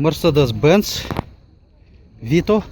Mercedes-Benz Vito.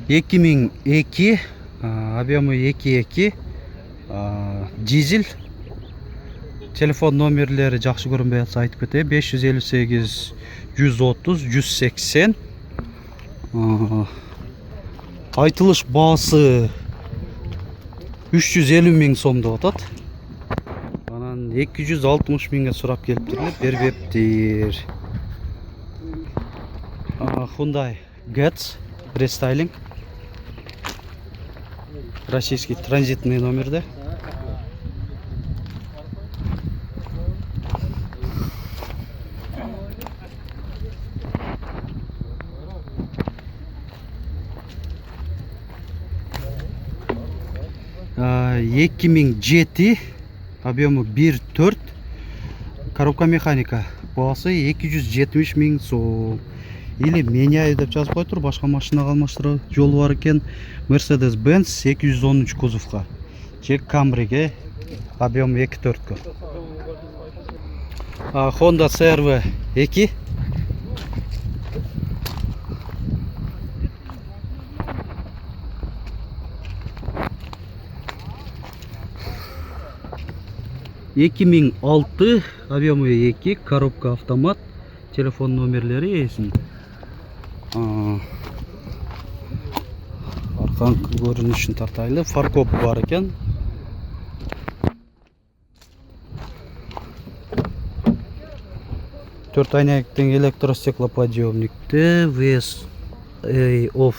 (2002) объемы 2.2 дизель. Телефон номерлері жақсы көрінбей жатса айтып кетейін. 558 130 180. Айтылыш бағасы 350 мың сом деп атат. Анан 260 мыңга сурап келиптирлер, бербептир. Hyundai Getz рестайлинг. Российский транзитный номерде. (2007) объемы 1.4, коробка механика, бағасы 270 мың сом. Или меняю деп жазып қойып, башқа машинаға алмаштыру жолы бар екен. Mercedes-Benz 813 кузовқа, же Camry'ге объем 2.4. Honda CR-V 2. (2006) объемы 2, коробка автомат, телефон номерлері есін. Арқаңқы көрінішін тартайлы, фаркоп бар екен. Төрт айнектен электростеклоподъемникте, VS off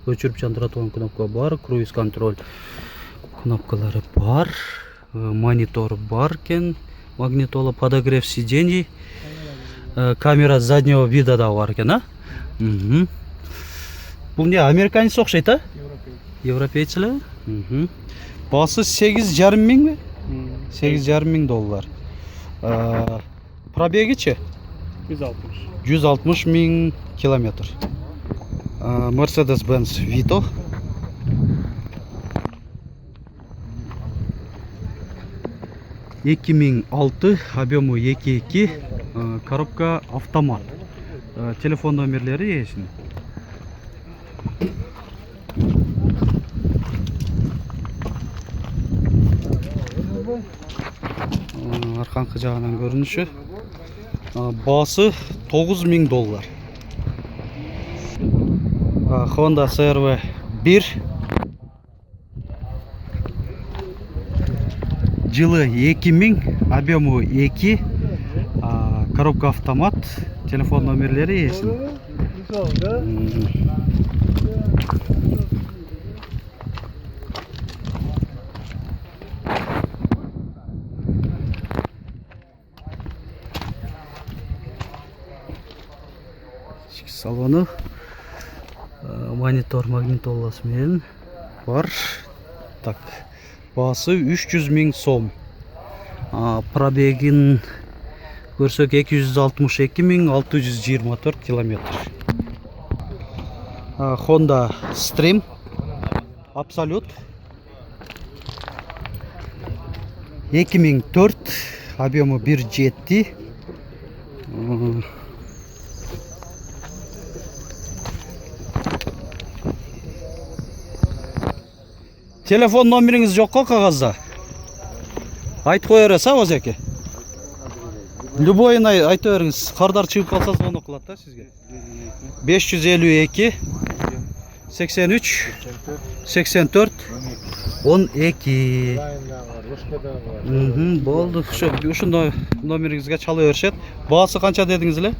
өчіріп жандыратуын кнопка бар, круиз контроль кнопкалары бар, монитор бар екен, магнитола, подогрев сидений, камера заднего вида да бар екен, Бұл не, американец оқшайды, а? Европейцілі? Басы 8,5 мың бе? 8,5 мың доллар. Пробеги че? 160 мың километр. Mercedes-Benz Vito. (2006) объемы 2.2, коробка автомат. Телефон номерлері есін. Арқаңқы жағынан көрініші. Басы 9 мың доллар. Honda CR-V 1. Жылы 2000, объемы 2, коробка автомат, телефон номерлері есін. Салоны, монитор магнитоласымен бар. Так, басы 300 мың сом. Пробегін көрсек 262 624 километр. Honda Stream Absolute 2004, объемы 1.7. Телефон номеріңіз жоқ қой қағазда? Айтып қойырыз, Озеке? Любойын айтып өріңіз. Қардар шығып қалса звонок қылады да сізге. 552 83 84 12. Болды. Ушында номеріңізге чалы өршет. Бағасы қанша дедіңіз ле?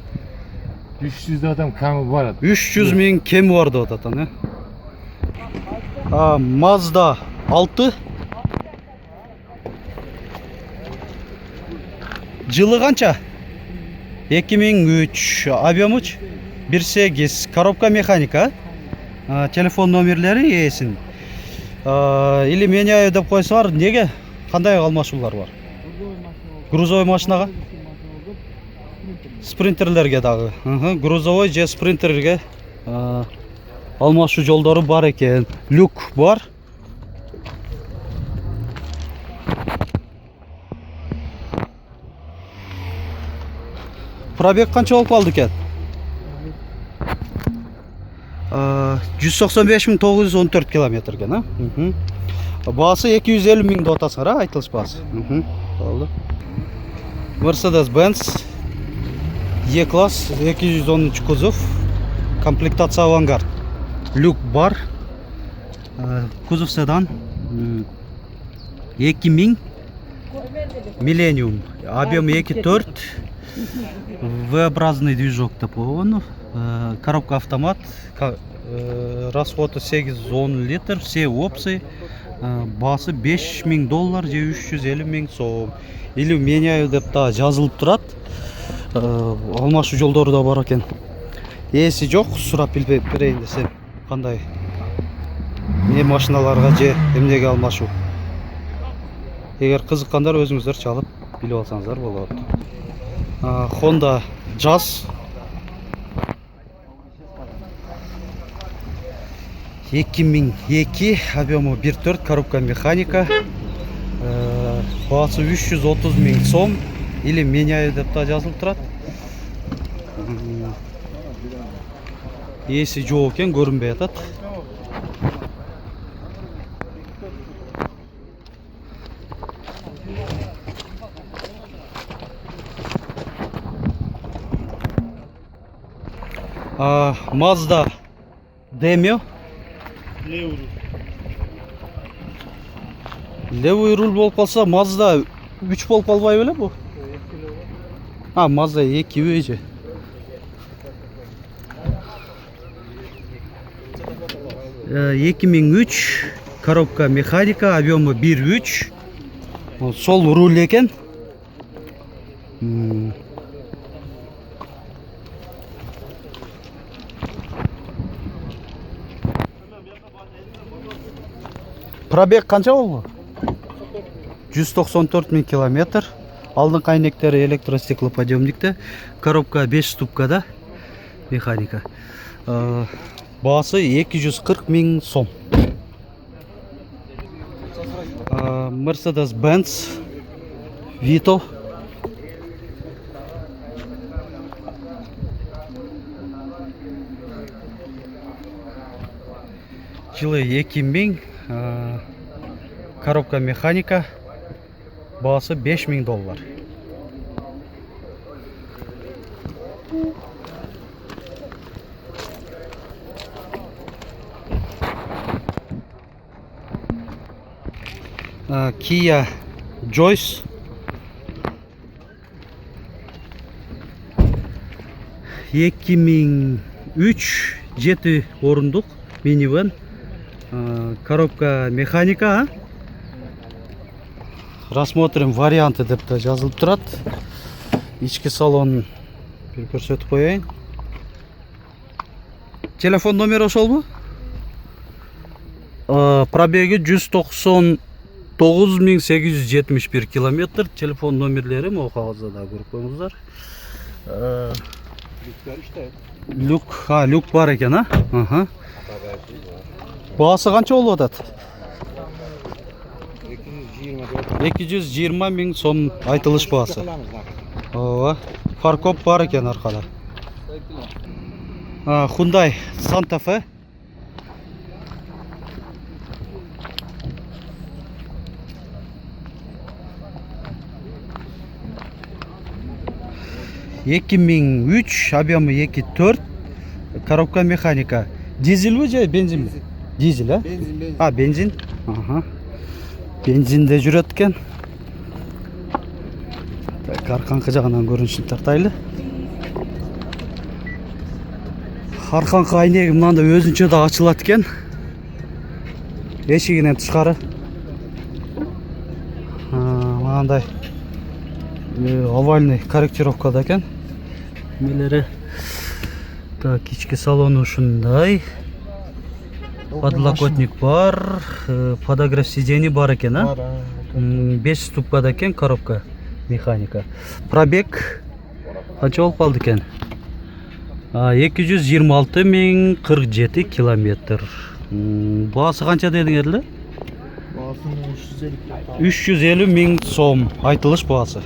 300 адам кемі бар. 300 мың кемі бар деп ататын, Mazda 6. Жылы қанша? 2003, объемы 1.8, коробка механика. Телефон номерлері есін. Или меняю деп қойсалар, неге? Қандай алмашулар бар? Грузовой машинаға? Спринтерлерге дағы. Грузовой же спринтерлерге алмашу жолдары бар екен. Люк бар. Пробег канча болуп калды экен? 195.914 километр экен, а? Баасы 250 миң деп атасыңар, а? Айтылыш баасы. Болду. Mercedes-Benz E-класс 213 кузов, комплектация авангард, люк бар, кузов седан, 2000 Millennium, объем 2.4, V-образный движок деп қойған, коробка автомат, расходы 8-10 литр, все опции, басы $5000 же 350 миң сом. Или меняю деп та жазылып турат. Алмашу жолдору да бар екен. Ээси жок, сурап берейин десем, кандай не машиналарга же эмнеге алмашуу. Эгер кызыккандар өзүңүздөр чалып билип алсаңыздар болот. Honda Jazz 2002, объему 1.4, коробка механика, баасы 330 миң сом. Или меняю деп та жазылып турат. Ээси жок экен, көрүнбөй атат. Mazda Demio. Левый руль болуп калса, Mazda 3 болуп калбай беле бу? Mazda 2 өзү. Э, 2003, коробка механика, объемы 1.3. Сол руль экен. Пробег канча болду? 194 миң километр. Алдыңкы айнектери электростеклоподъемникте, коробка 5 ступкада, механика. Баасы 240 миң сом. Mercedes-Benz Vito. Жылы 2000, коробка механика, баасы $5000. Kia Joyce 2003, 7 орундук минивэн, коробка механика. Рассмотрим варианты деп та жазылып турат. Ички салон бир көрсөтүп коеюн. Телефон номери ошолбу? Пробеги 199.871 километр. Телефон номерлери могу кагазда да көрүп коюңуздар. Люк бар экен, а? Баасы канча болуп атат? 220 миң сом айтылыш баасы. Фаркоп бар экен аркада. Hyundai Santa Fe. $2003, объемы 2.4, коробка механика. Дизель же бензин? Дизель, а? Бензин. Бензинде жүрөт экен. Так, арканкы жагынан көрүнүшүн тартайлы. Арканкы айнеги мындай өзүнчө да ачылат экен. Эшигинен тышкары. Мындай овальный корректировкада экен. Мелери. Так, ички салону ушундай. Подлокотник бар, подогрев сидений бар экен, а? 5 ступкада экен, коробка механика. Пробег канча болуп калды экен? 226.047 километр. Баасы канча дедиңер эле? Баасы 350 миң сом айтылыш баасы.